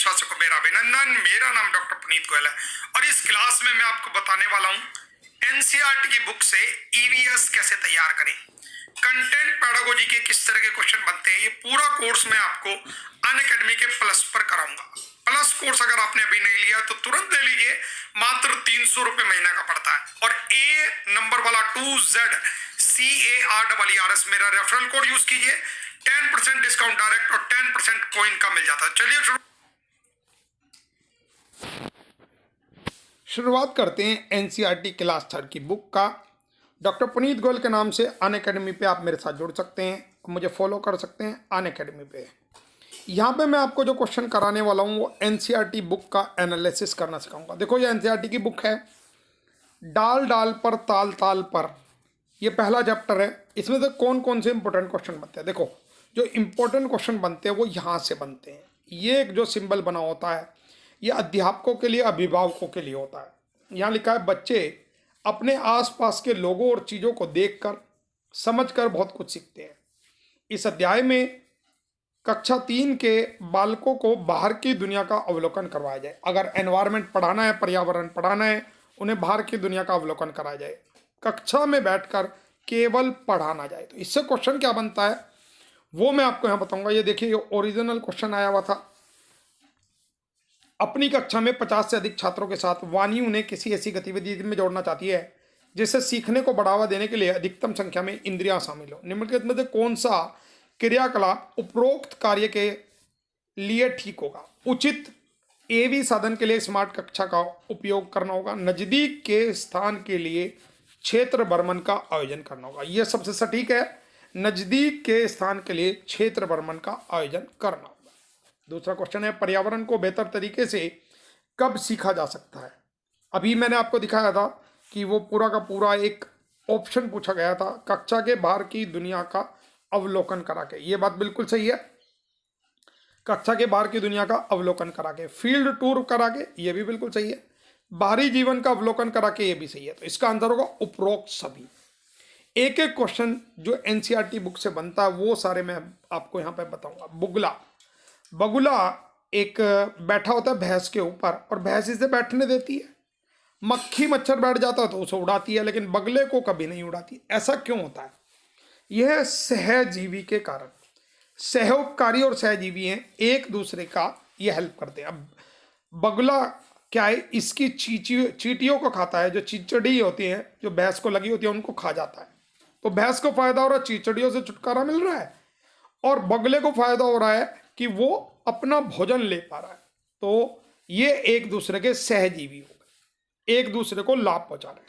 विश्वासों को मेरा अभिनंदन। मेरा नाम डॉक्टर पुनीत गोयल है और इस क्लास में मैं आपको बताने वाला हूं एनसीईआरटी की बुक से ईवीएस कैसे तैयार करें, कंटेंट पेडागोजी के किस तरह के क्वेश्चन बनते हैं। ये पूरा कोर्स मैं आपको अनअकैडमी के प्लस पर कराऊंगा। प्लस कोर्स अगर आपने अभी नहीं लिया तो तुरंत ले लीजिए, मात्र 300 रुपए महीना का पड़ता है। और ए नंबर वाला 2ZCAREERS मेरा रेफरल कोड यूज कीजिए, 10% डिस्काउंट डायरेक्ट और 10% कॉइन का मिल जाता है। चलिए शुरुआत करते हैं एनसीईआरटी क्लास 3 की बुक का। डॉक्टर पुनीत गोयल के नाम से अनअकैडमी पे आप मेरे साथ जुड़ सकते हैं, मुझे फॉलो कर सकते हैं अनअकैडमी पे। यहाँ पे मैं आपको जो क्वेश्चन कराने वाला हूँ वो एनसीईआरटी बुक का एनालिसिस करना सिखाऊंगा। देखो ये एनसीईआरटी की बुक है, डाल डाल पर ताल ताल पर, ये पहला चैप्टर है। इसमें से कौन कौन से इंपॉर्टेंट क्वेश्चन बनते हैं। देखो जो इंपॉर्टेंट क्वेश्चन बनते हैं वो यहाँ से बनते हैं। ये एक जो सिंबल बना होता है ये अध्यापकों के लिए, अभिभावकों के लिए होता है। यहाँ लिखा है बच्चे अपने आसपास के लोगों और चीज़ों को देखकर समझकर बहुत कुछ सीखते हैं। इस अध्याय में कक्षा 3 के बालकों को बाहर की दुनिया का अवलोकन करवाया जाए। अगर एनवायरनमेंट पढ़ाना है, पर्यावरण पढ़ाना है, उन्हें बाहर की दुनिया का अवलोकन कराया जाए, कक्षा में बैठकर केवल पढ़ाना जाए। तो इससे क्वेश्चन क्या बनता है वो मैं आपको यहाँ बताऊंगा। ये देखिए ये ओरिजिनल क्वेश्चन आया हुआ था। अपनी कक्षा में 50 से अधिक छात्रों के साथ वाणी उन्हें किसी ऐसी गतिविधि में जोड़ना चाहती है जिससे सीखने को बढ़ावा देने के लिए अधिकतम संख्या में इंद्रियां शामिल हो। निम्नलिखित में से कौन सा क्रियाकलाप उपरोक्त कार्य के लिए ठीक होगा। उचित एवी साधन के लिए स्मार्ट कक्षा का उपयोग करना होगा। नजदीक के स्थान के लिए क्षेत्र भ्रमण का आयोजन करना होगा। यह सबसे सटीक है, नजदीक के स्थान के लिए क्षेत्र भ्रमण का आयोजन करना होगा। दूसरा क्वेश्चन है पर्यावरण को बेहतर तरीके से कब सीखा जा सकता है। अभी मैंने आपको दिखाया था कि वो पूरा का पूरा एक ऑप्शन पूछा गया था, कक्षा के बाहर की दुनिया का अवलोकन करा के। ये बात बिल्कुल सही है, कक्षा के बाहर की दुनिया का अवलोकन करा के। फील्ड टूर करा के, ये भी बिल्कुल सही है। बाहरी जीवन का अवलोकन करा के, ये भी सही है। तो इसका आंसर होगा उपरोक्त सभी। एक एक क्वेश्चन जो एनसीईआरटी बुक से बनता है वो सारे मैं आपको यहाँ पे बताऊंगा। बुगला, बगुला एक बैठा होता है भैंस के ऊपर और भैंस इसे बैठने देती है। मक्खी मच्छर बैठ जाता है तो उसे उड़ाती है, लेकिन बगले को कभी नहीं उड़ाती। ऐसा क्यों होता है? यह सहजीवी के कारण, सहयोगकारी और सहजीवी हैं, एक दूसरे का ये हेल्प करते हैं। अब बगुला क्या है, इसकी चींटियों को खाता है। जो चिचड़ी होती है, जो भैंस को लगी होती है, उनको खा जाता है। तो भैंस को फायदा हो रहा है, चिचड़ियों से छुटकारा मिल रहा है, और बगले को फायदा हो रहा है कि वो अपना भोजन ले पा रहा है। तो ये एक दूसरे के सहजीवी हो गए, एक दूसरे को लाभ पहुंचा रहे हैं।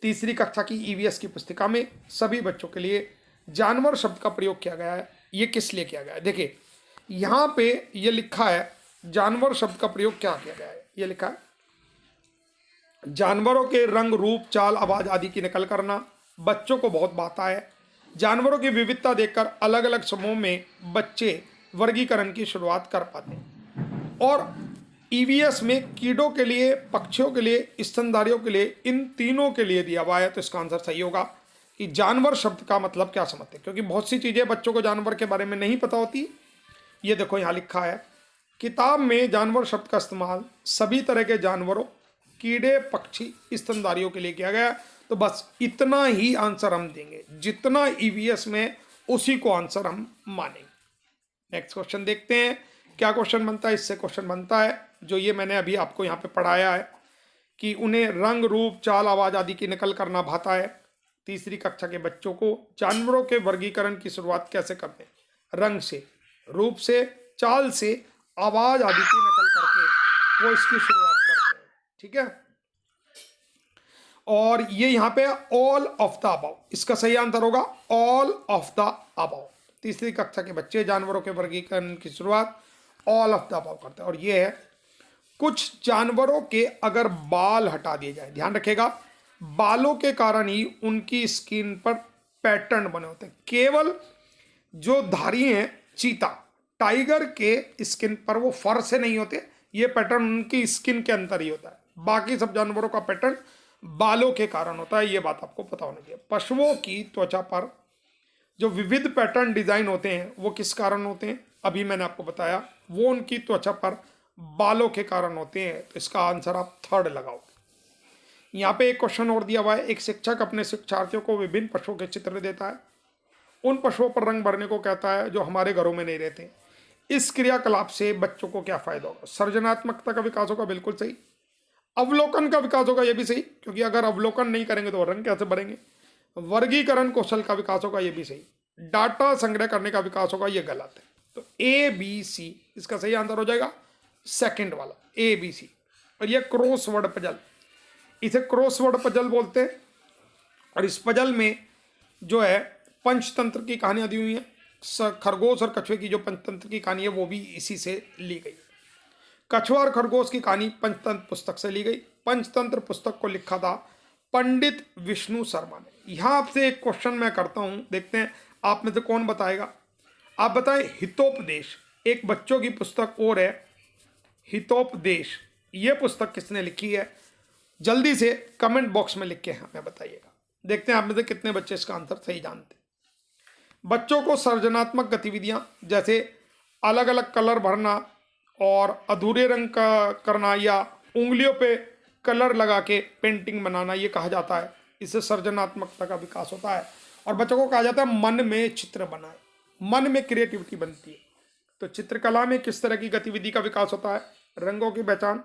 तीसरी कक्षा की ईवीएस की पुस्तिका में सभी बच्चों के लिए जानवर शब्द का प्रयोग किया गया है। ये किस लिए किया गया है? देखिए यहाँ पे ये लिखा है, जानवर शब्द का प्रयोग क्या किया गया है। ये लिखा है जानवरों के रंग, रूप, चाल, आवाज आदि की नकल करना बच्चों को बहुत भाता है। जानवरों की विविधता देखकर अलग अलग समूह में बच्चे वर्गीकरण की शुरुआत कर पाते हैं। और ईवीएस में कीड़ों के लिए, पक्षियों के लिए, स्तनधारियों के लिए, इन तीनों के लिए दिया हुआ है। तो इसका आंसर सही होगा कि जानवर शब्द का मतलब क्या समझते हैं, क्योंकि बहुत सी चीजें बच्चों को जानवर के बारे में नहीं पता होती। ये देखो यहाँ लिखा है किताब में जानवर शब्द का इस्तेमाल सभी तरह के जानवरों, कीड़े, पक्षी, स्तनधारियों के लिए किया गया। तो बस इतना ही आंसर हम देंगे, जितना ईवीएस में उसी को आंसर हम मानेंगे। नेक्स्ट क्वेश्चन देखते हैं क्या क्वेश्चन बनता है। इससे क्वेश्चन बनता है जो ये मैंने अभी आपको यहाँ पे पढ़ाया है कि उन्हें रंग, रूप, चाल, आवाज आदि की नकल करना भाता है। तीसरी कक्षा के बच्चों को जानवरों के वर्गीकरण की शुरुआत कैसे करते हैं? रंग से, रूप से, चाल से, आवाज आदि की नकल करके वो इसकी शुरुआत करते हैं। ठीक है, और ये यहाँ पे ऑल ऑफ द अबव, इसका सही आंसर होगा ऑल ऑफ द अबव। तीसरी कक्षा के बच्चे जानवरों के वर्गीकरण की शुरुआत ऑल ऑफ द अबव करते हैं। और ये है कुछ जानवरों के अगर बाल हटा दिए जाए, ध्यान रखिएगा, बालों के कारण ही उनकी स्किन पर पैटर्न बने होते हैं। केवल जो धारी हैं, चीता, टाइगर के स्किन पर वो फर से नहीं होते, ये पैटर्न उनकी स्किन के अंदर ही होता है। बाकी सब जानवरों का पैटर्न बालों के कारण होता है, ये बात आपको पता होनी चाहिए। पशुओं की त्वचा पर जो विविध पैटर्न डिजाइन होते हैं वो किस कारण होते हैं? अभी मैंने आपको बताया, वो उनकी त्वचा पर बालों के कारण होते हैं। तो इसका आंसर आप थर्ड लगाओगे। यहाँ पे एक क्वेश्चन और दिया हुआ है, एक शिक्षक अपने शिक्षार्थियों को विभिन्न पशुओं के चित्र देता है, उन पशुओं पर रंग भरने को कहता है जो हमारे घरों में नहीं रहते। इस क्रियाकलाप से बच्चों को क्या फायदा होगा? सर्जनात्मकता का विकास होगा, बिल्कुल सही। अवलोकन का विकास होगा, यह भी सही, क्योंकि अगर अवलोकन नहीं करेंगे तो रंग कैसे भरेंगे। वर्गीकरण कौशल का विकास होगा, यह भी सही। डाटा संग्रह करने का विकास होगा, यह गलत है। तो ए बी सी इसका सही आंसर हो जाएगा सेकंड वाला, ए बी सी। और यह क्रॉसवर्ड पजल, इसे क्रॉसवर्ड पजल बोलते हैं। और इस पजल में जो है पंचतंत्र की कहानियां दी हुई हैं। खरगोश और कछुए की जो पंचतंत्र की कहानी है वो भी इसी से ली गई। कछुआ और खरगोश की कहानी पंचतंत्र पुस्तक से ली गई। पंचतंत्र पुस्तक को लिखा था पंडित विष्णु शर्मा ने। यहाँ आपसे एक क्वेश्चन मैं करता हूँ, देखते हैं आप में से कौन बताएगा। आप बताएं, हितोपदेश एक बच्चों की पुस्तक और है, हितोपदेश ये पुस्तक किसने लिखी है? जल्दी से कमेंट बॉक्स में लिख के हमें बताइएगा। देखते हैं आप में से कितने बच्चे इसका आंसर सही जानते हैं। बच्चों को सृजनात्मक गतिविधियां जैसे अलग अलग कलर भरना और अधूरे रंग का करना या उंगलियों पे कलर लगा के पेंटिंग बनाना, ये कहा जाता है। इससे सृजनात्मकता का विकास होता है। और बच्चों को कहा जाता है मन में चित्र बनाए, मन में क्रिएटिविटी बनती है। तो चित्रकला में किस तरह की गतिविधि का विकास होता है? रंगों की पहचान,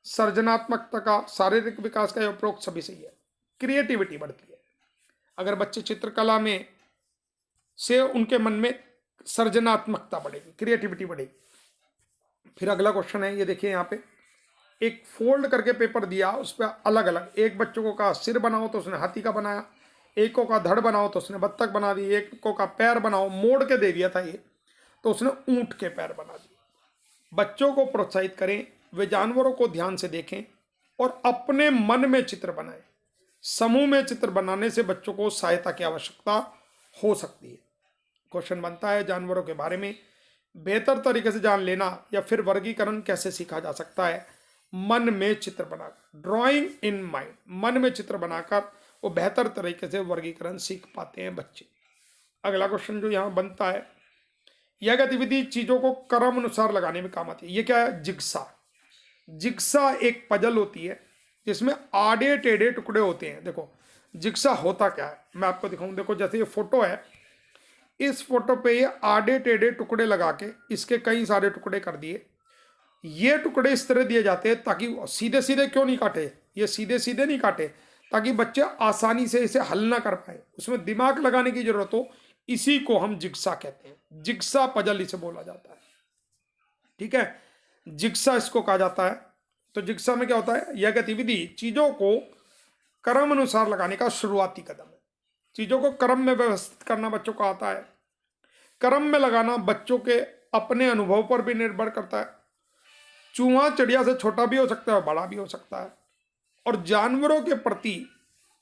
सृजनात्मकता का, शारीरिक विकास का, उपरोक्त सभी सही है। क्रिएटिविटी बढ़ती है अगर बच्चे चित्रकला में से, उनके मन में सृजनात्मकता बढ़ेगी, क्रिएटिविटी बढ़ेगी। फिर अगला क्वेश्चन है, ये देखिए यहाँ पे एक फोल्ड करके पेपर दिया, उस पर अलग अलग, एक बच्चों को कहा सिर बनाओ तो उसने हाथी का बनाया, एक को कहा धड़ बनाओ तो उसने बत्तख बना दी, एक को कहा पैर बनाओ, मोड़ के दे दिया था ये, तो उसने ऊंट के पैर बना दिए। बच्चों को प्रोत्साहित करें, वे जानवरों को ध्यान से देखें और अपने मन में चित्र बनाएं। समूह में चित्र बनाने से बच्चों को सहायता की आवश्यकता हो सकती है। क्वेश्चन बनता है, जानवरों के बारे में बेहतर तरीके से जान लेना या फिर वर्गीकरण कैसे सीखा जा सकता है? मन में चित्र बनाकर, ड्राइंग इन माइंड, मन में चित्र बनाकर वो बेहतर तरीके से वर्गीकरण सीख पाते हैं बच्चे। अगला क्वेश्चन जो यहाँ बनता है, यह गतिविधि चीजों को क्रम अनुसार लगाने में काम आती है। ये क्या है? जिग्सा। जिग्सा एक पजल होती है जिसमें आड़े टेढ़े टुकड़े होते हैं। देखो जिग्सा होता क्या है, मैं आपको दिखाऊं। देखो जैसे ये फोटो है, इस फोटो पे ये आड़े टेढ़े टुकड़े लगा के इसके कई सारे टुकड़े कर दिए। ये टुकड़े इस तरह दिए जाते हैं ताकि सीधे सीधे क्यों नहीं काटे, ये सीधे सीधे नहीं काटे ताकि बच्चे आसानी से इसे हल ना कर पाए, उसमें दिमाग लगाने की जरूरत हो। इसी को हम जिग्सा कहते हैं। जिग्सा पजल इसे बोला जाता है। ठीक है, जिग्सा इसको कहा जाता है। तो जिग्सा में क्या होता है? यह गतिविधि चीजों को क्रम अनुसार लगाने का शुरुआती कदम है। चीजों को क्रम में व्यवस्थित करना बच्चों को आता है। क्रम में लगाना बच्चों के अपने अनुभव पर भी निर्भर करता है। चूहा चिड़िया से छोटा भी हो सकता है और बड़ा भी हो सकता है। और जानवरों के प्रति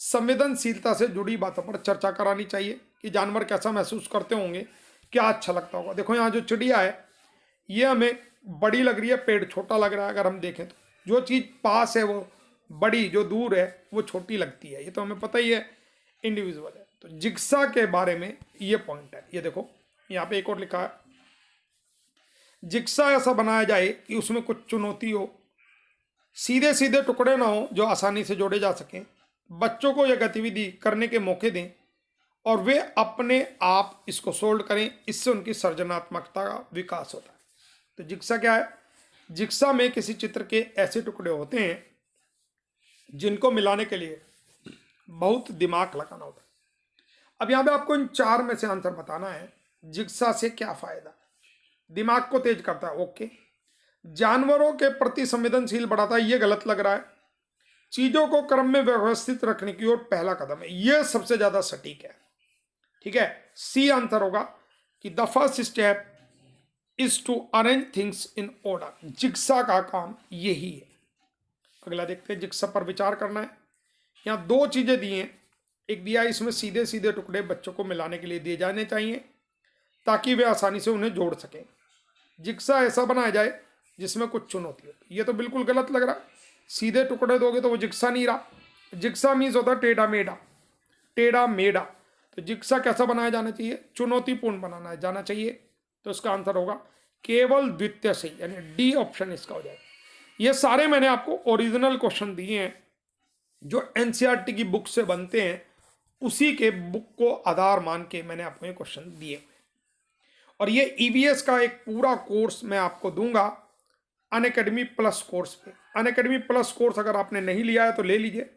संवेदनशीलता से जुड़ी बातों पर चर्चा करानी चाहिए कि जानवर कैसा महसूस करते होंगे, क्या अच्छा लगता होगा। देखो यहाँ जो चिड़िया है ये हमें बड़ी लग रही है, पेड़ छोटा लग रहा है। अगर हम देखें तो जो चीज़ पास है वो बड़ी, जो दूर है वो छोटी लगती है। ये तो हमें पता ही है, इंडिविजुअल है। तो जिग्सा के बारे में ये पॉइंट है। ये देखो यहाँ पे एक और लिखा है, जिग्सा ऐसा बनाया जाए कि उसमें कुछ चुनौती हो, सीधे सीधे टुकड़े ना हो जो आसानी से जोड़े जा सकें। बच्चों को यह गतिविधि करने के मौके दें और वे अपने आप इसको सोल्व करें। इससे उनकी सृजनात्मकता का विकास होता है। तो जिग्सा क्या है? जिग्सा में किसी चित्र के ऐसे टुकड़े होते हैं जिनको मिलाने के लिए बहुत दिमाग लगाना होता है। अब यहाँ पे आपको इन चार में से आंसर बताना है। जिग्सा से क्या फायदा? दिमाग को तेज करता है, ओके। जानवरों के प्रति संवेदनशील बढ़ाता है, ये गलत लग रहा है। चीजों को क्रम में व्यवस्थित रखने की ओर पहला कदम है, ये सबसे ज्यादा सटीक है। ठीक है, सी आंसर होगा कि the first step is to arrange things in order. Jigsaw का काम यही है। अगला देखते हैं, जिग्सा पर विचार करना है। यहाँ दो चीजें दी हैं। एक दिया इसमें सीधे सीधे टुकड़े बच्चों को मिलाने के लिए दिए जाने चाहिए ताकि वे आसानी से उन्हें जोड़ सकें। जिग्सा ऐसा बनाया जाए जिसमें कुछ चुनौती हो। ये तो बिल्कुल गलत लग रहा है। सीधे टुकड़े दोगे तो वो जिग्सा नहीं रहा। जिग्सा मीन्स होता है टेढ़ा मेढ़ा, टेढ़ा मेढ़ा। तो जिग्सा कैसा बनाया जाना चाहिए? चुनौतीपूर्ण बनाना जाना चाहिए। तो इसका आंसर होगा केवल द्वितीय सही, यानी डी ऑप्शन इसका हो जाएगा। ये सारे मैंने आपको ओरिजिनल क्वेश्चन दिए हैं जो एनसीईआरटी की बुक से बनते हैं, उसी के बुक को आधार मान के मैंने आपको ये क्वेश्चन दिए हुए। और ये ईवीएस का एक पूरा कोर्स मैं आपको दूंगा अनअकैडमी प्लस कोर्स पे। अनअकैडमी प्लस कोर्स अगर आपने नहीं लिया है तो ले लीजिए।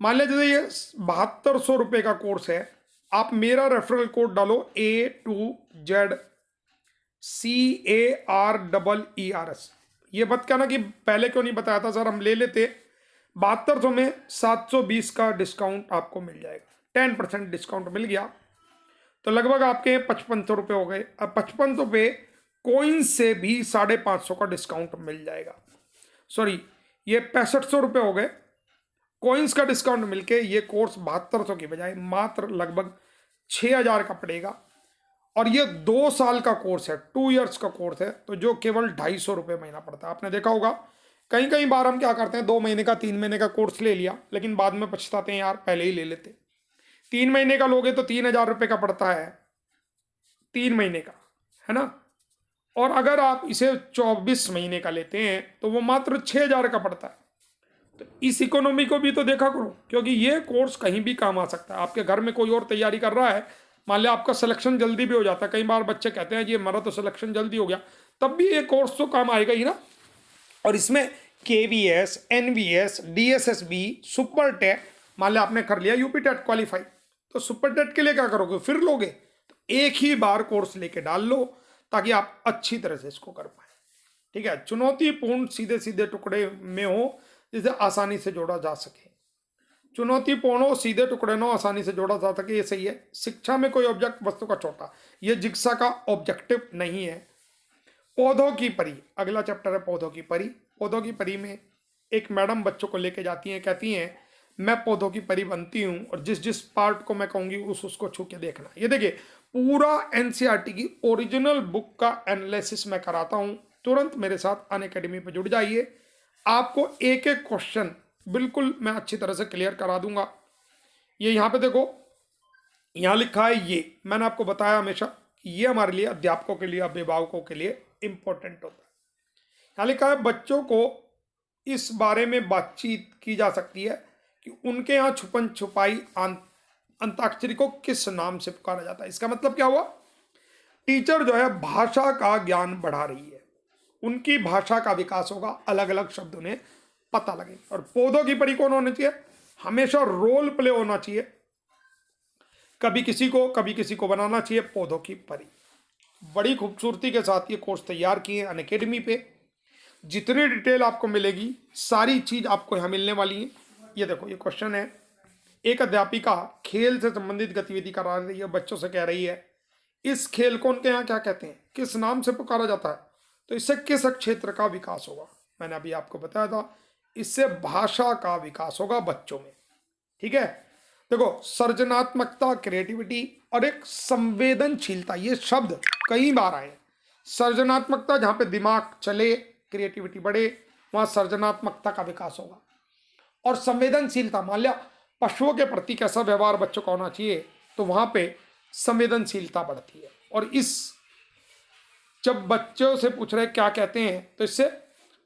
मान लीजिए ये 7200 रुपये का कोर्स है, आप मेरा रेफरल कोड डालो A2ZCAREERS। ये मत कहना कि पहले क्यों नहीं बताया था सर, हम ले लेते। 7200 में 720 का डिस्काउंट आपको मिल जाएगा, 10% डिस्काउंट मिल गया तो लगभग आपके 5500 रुपये हो गए। अब 5500 पे कोइन से भी 550 का डिस्काउंट मिल जाएगा। सॉरी, ये 6500 रुपये हो गए, कोइंस का डिस्काउंट मिलके ये कोर्स 7200 की बजाय मात्र लगभग 6000 का पड़ेगा। और ये 2 साल का कोर्स है, 2 इयर्स का कोर्स है, तो जो केवल 250 रुपये महीना पड़ता है। आपने देखा होगा कई कई बार हम क्या करते हैं, 2 महीने का 3 महीने का कोर्स ले लिया, लेकिन बाद में पछताते हैं यार पहले ही ले लेते। 3 महीने का लोगे तो 3000 रुपये का पड़ता है 3 महीने का, है ना। और अगर आप इसे 24 महीने का लेते हैं तो वो मात्र 6000 का पड़ता है। तो इस इकोनॉमी को भी तो देखा करो, क्योंकि ये कोर्स कहीं भी काम आ सकता है। आपके घर में कोई और तैयारी कर रहा है, मान लिया आपका सिलेक्शन जल्दी भी हो जाता है। कई बार बच्चे कहते हैं जी हमारा तो सिलेक्शन जल्दी हो गया, तब भी ये कोर्स तो काम आएगा ही ना। और इसमें KVS, NVS, DSSB, super TET, मान लिया आपने कर लिया यूपी टेट क्वालिफाई, तो सुपर टेट के लिए क्या करोगे, फिर लोगे तो एक ही बार कोर्स लेके डाल लो ताकि आप अच्छी तरह से इसको कर पाए। ठीक है, चुनौतीपूर्ण सीधे सीधे टुकड़े में हो जिसे आसानी से जोड़ा जा सके। चुनौतीपूर्ण हो, सीधे टुकड़े न हो, आसानी से जोड़ा जा सके, ये सही है। शिक्षा में कोई ऑब्जेक्ट वस्तु का छोटा, ये जिग्सा का ऑब्जेक्टिव नहीं है। पौधों की परी, अगला चैप्टर है पौधों की परी। पौधों की परी में एक मैडम बच्चों को लेके जाती हैं, कहती हैं मैं पौधों की परी बनती हूँ और जिस जिस पार्ट को मैं कहूँगी उसको छू के देखना। ये देखिए पूरा एनसीईआरटी की ओरिजिनल बुक का एनालिसिस मैं कराता हूँ। तुरंत मेरे साथ अनअकैडमी पर जुड़ जाइए, आपको एक एक क्वेश्चन बिल्कुल मैं अच्छी तरह से क्लियर करा दूंगा। ये यहाँ पे देखो, यहाँ लिखा है, ये मैंने आपको बताया हमेशा कि ये हमारे लिए अध्यापकों के लिए, अभिभावकों के लिए इंपॉर्टेंट होता है। यहाँ लिखा है बच्चों को इस बारे में बातचीत की जा सकती है कि उनके यहाँ छुपन छुपाई अंताक्षरी को किस नाम से पुकारा जाता है। इसका मतलब क्या हुआ, टीचर जो है भाषा का ज्ञान बढ़ा रही है, उनकी भाषा का विकास होगा, अलग अलग शब्द उन्हें पता लगे। और पौधों की परी कौन होनी चाहिए, हमेशा रोल प्ले होना चाहिए, कभी किसी को बनाना चाहिए पौधों की परी। बड़ी खूबसूरती के साथ ये कोर्स तैयार किए अनअकैडमी पे। जितनी डिटेल आपको मिलेगी सारी चीज आपको यहाँ मिलने वाली है। ये देखो, ये क्वेश्चन है, एक अध्यापिका खेल से संबंधित गतिविधि करा रही है, बच्चों से कह रही है इस खेल को उनके यहाँ क्या कहते हैं, किस नाम से पुकारा जाता है, तो इससे किस क्षेत्र का विकास होगा। मैंने अभी आपको बताया था, इससे भाषा का विकास होगा बच्चों में। ठीक है, देखो सृजनात्मकता, क्रिएटिविटी और एक संवेदनशीलता, ये शब्द कई बार आए। सृजनात्मकता जहाँ पे दिमाग चले, क्रिएटिविटी बढ़े, वहाँ सृजनात्मकता का विकास होगा। और संवेदनशीलता, मान लिया पशुओं के प्रति कैसा व्यवहार बच्चों का होना चाहिए, तो वहाँ पे संवेदनशीलता बढ़ती है। और इस जब बच्चों से पूछ रहे क्या कहते हैं, तो इससे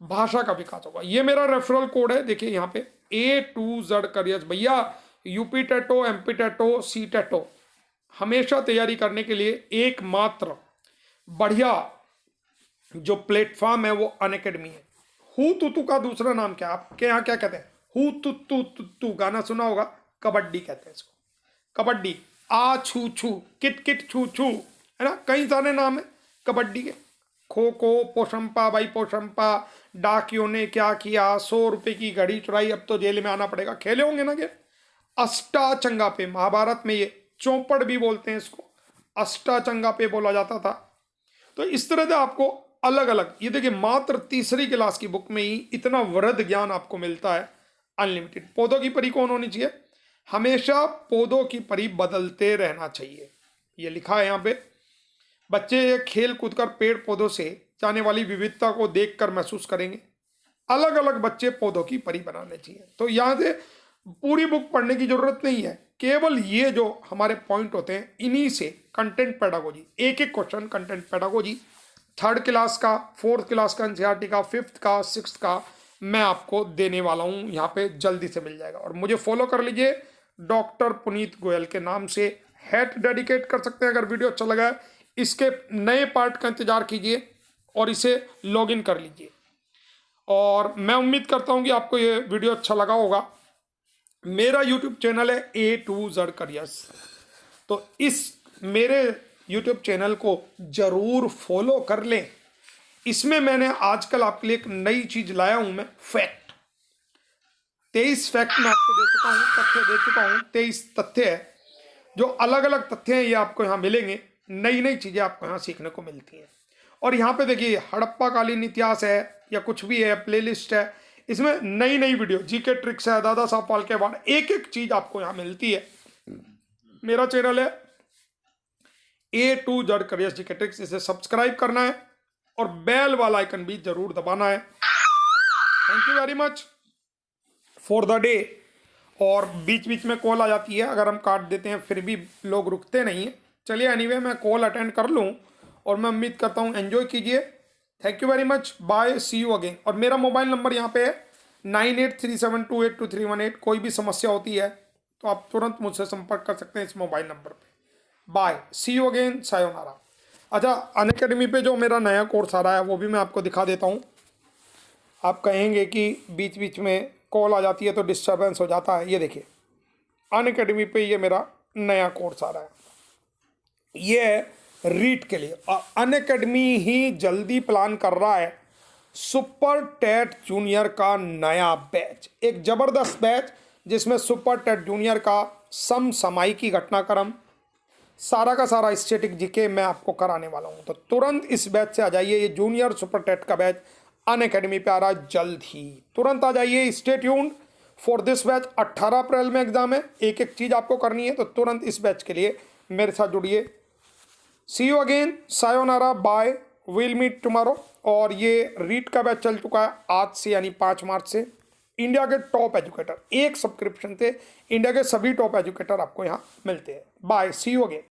भाषा का विकास होगा। ये मेरा रेफरल कोड है, देखिए यहाँ पे A2Z करियर्स। भैया यूपी टेटो, MP टेटो, C टेटो हमेशा तैयारी करने के लिए एकमात्र बढ़िया जो प्लेटफॉर्म है वो अनअकैडमी है। हु तुतु का दूसरा नाम क्या, आपके यहाँ क्या कहते हैं, हु तुतु तुतु, गाना सुना होगा, कबड्डी कहते हैं इसको, कबड्डी। आ छू छू, किट किट छू छू, है ना, कई सारे नाम है कबड्डी के। खो खो, पोशंपा भाई पोशंपा, डाकियों ने क्या किया, 100 रुपए की घड़ी चुराई, अब तो जेल में आना पड़ेगा, खेले होंगे ना के। अष्टाचंगा पे, महाभारत में ये चौपड़ भी बोलते हैं इसको, अष्टाचंगा पे बोला जाता था। तो इस तरह से आपको अलग अलग, ये देखिए मात्र तीसरी क्लास की बुक में ही इतना वृहद ज्ञान आपको मिलता है, अनलिमिटेड। पौधों की परी कौन होनी चाहिए, हमेशा पौधों की परी बदलते रहना चाहिए, ये लिखा है यहाँ पे। बच्चे खेल कूद कर पेड़ पौधों से जाने वाली विविधता को देखकर महसूस करेंगे, अलग अलग बच्चे पौधों की परी बनाने चाहिए। तो यहाँ से पूरी बुक पढ़ने की जरूरत नहीं है, केवल ये जो हमारे पॉइंट होते हैं इन्हीं से कंटेंट पेडागोजी, एक एक question content pedagogy 3rd class का, 4th क्लास का एनसीईआरटी का, 5th का, 6th का मैं आपको देने वाला हूँ। यहाँ पे जल्दी से मिल जाएगा और मुझे फॉलो कर लीजिए डॉक्टर पुनीत गोयल के नाम से। हैट डेडिकेट कर सकते हैं अगर वीडियो अच्छा लगा है। इसके नए पार्ट का इंतजार कीजिए और इसे लॉगिन कर लीजिए। और मैं उम्मीद करता हूँ कि आपको ये वीडियो अच्छा लगा होगा। मेरा यूट्यूब चैनल है A to Z करियर्स, तो इस मेरे यूट्यूब चैनल को ज़रूर फॉलो कर लें। इसमें मैंने आजकल आपके लिए एक नई चीज़ लाया हूँ मैं, फैक्ट। 23 फैक्ट मैं आपको दे चुका हूँ, तथ्य दे चुका हूँ। 23 तथ्य है, जो अलग अलग तथ्य हैं, ये आपको यहाँ मिलेंगे। नई नई चीज़ें आपको यहाँ सीखने को मिलती हैं। और यहाँ पे देखिए हड़प्पा कालीन इतिहास है या कुछ भी है, प्लेलिस्ट है, इसमें नई नई वीडियो, जीके ट्रिक्स है, दादा साहब फाल्के बाद, एक एक चीज़ आपको यहाँ मिलती है। मेरा चैनल है A to Z careers GK tricks, इसे सब्सक्राइब करना है और बेल वाला आइकन भी जरूर दबाना है। Thank you very much for the day. और बीच बीच में कॉल आ जाती है, अगर हम काट देते हैं फिर भी लोग रुकते नहीं हैं। चलिए एनीवे मैं कॉल अटेंड कर लूँ और मैं उम्मीद करता हूँ एंजॉय कीजिए। Thank you very much, bye, see you again. और मेरा मोबाइल नंबर यहाँ पे है 9837282318। कोई भी समस्या होती है तो आप तुरंत मुझसे संपर्क कर सकते हैं इस मोबाइल नंबर पे। Bye, see you again, sayonara. अच्छा, अनअकैडमी पे जो मेरा नया कोर्स आ रहा है वो भी मैं आपको दिखा देता हूँ। आप कहेंगे कि बीच बीच में कॉल आ जाती है तो डिस्टर्बेंस हो जाता है। ये देखिए अनअकैडमी पे ये मेरा नया कोर्स आ रहा है, ये है रीट के लिए। और अनअकैडमी ही जल्दी प्लान कर रहा है सुपर टेट जूनियर का नया बैच, एक ज़बरदस्त बैच जिसमें सुपर टेट जूनियर का समसामयिकी घटनाक्रम, सारा का सारा स्टैटिक जीके मैं आपको कराने वाला हूं। तो तुरंत इस बैच से आ जाइए। ये जूनियर सुपर टेट का बैच अनअकैडमी पे आ रहा है जल्द ही, तुरंत आ जाइए। Stay tuned for this batch. 18 अप्रैल में एग्जाम है, एक एक चीज़ आपको करनी है, तो तुरंत इस बैच के लिए मेरे साथ जुड़िए। See you again, sayonara, bye, will meet tomorrow. और ये रीट का बैच चल चुका है आज से, यानी 5 मार्च से। इंडिया के टॉप एजुकेटर, एक सब्सक्रिप्शन से इंडिया के सभी टॉप एजुकेटर आपको यहाँ मिलते हैं। Bye, see you again.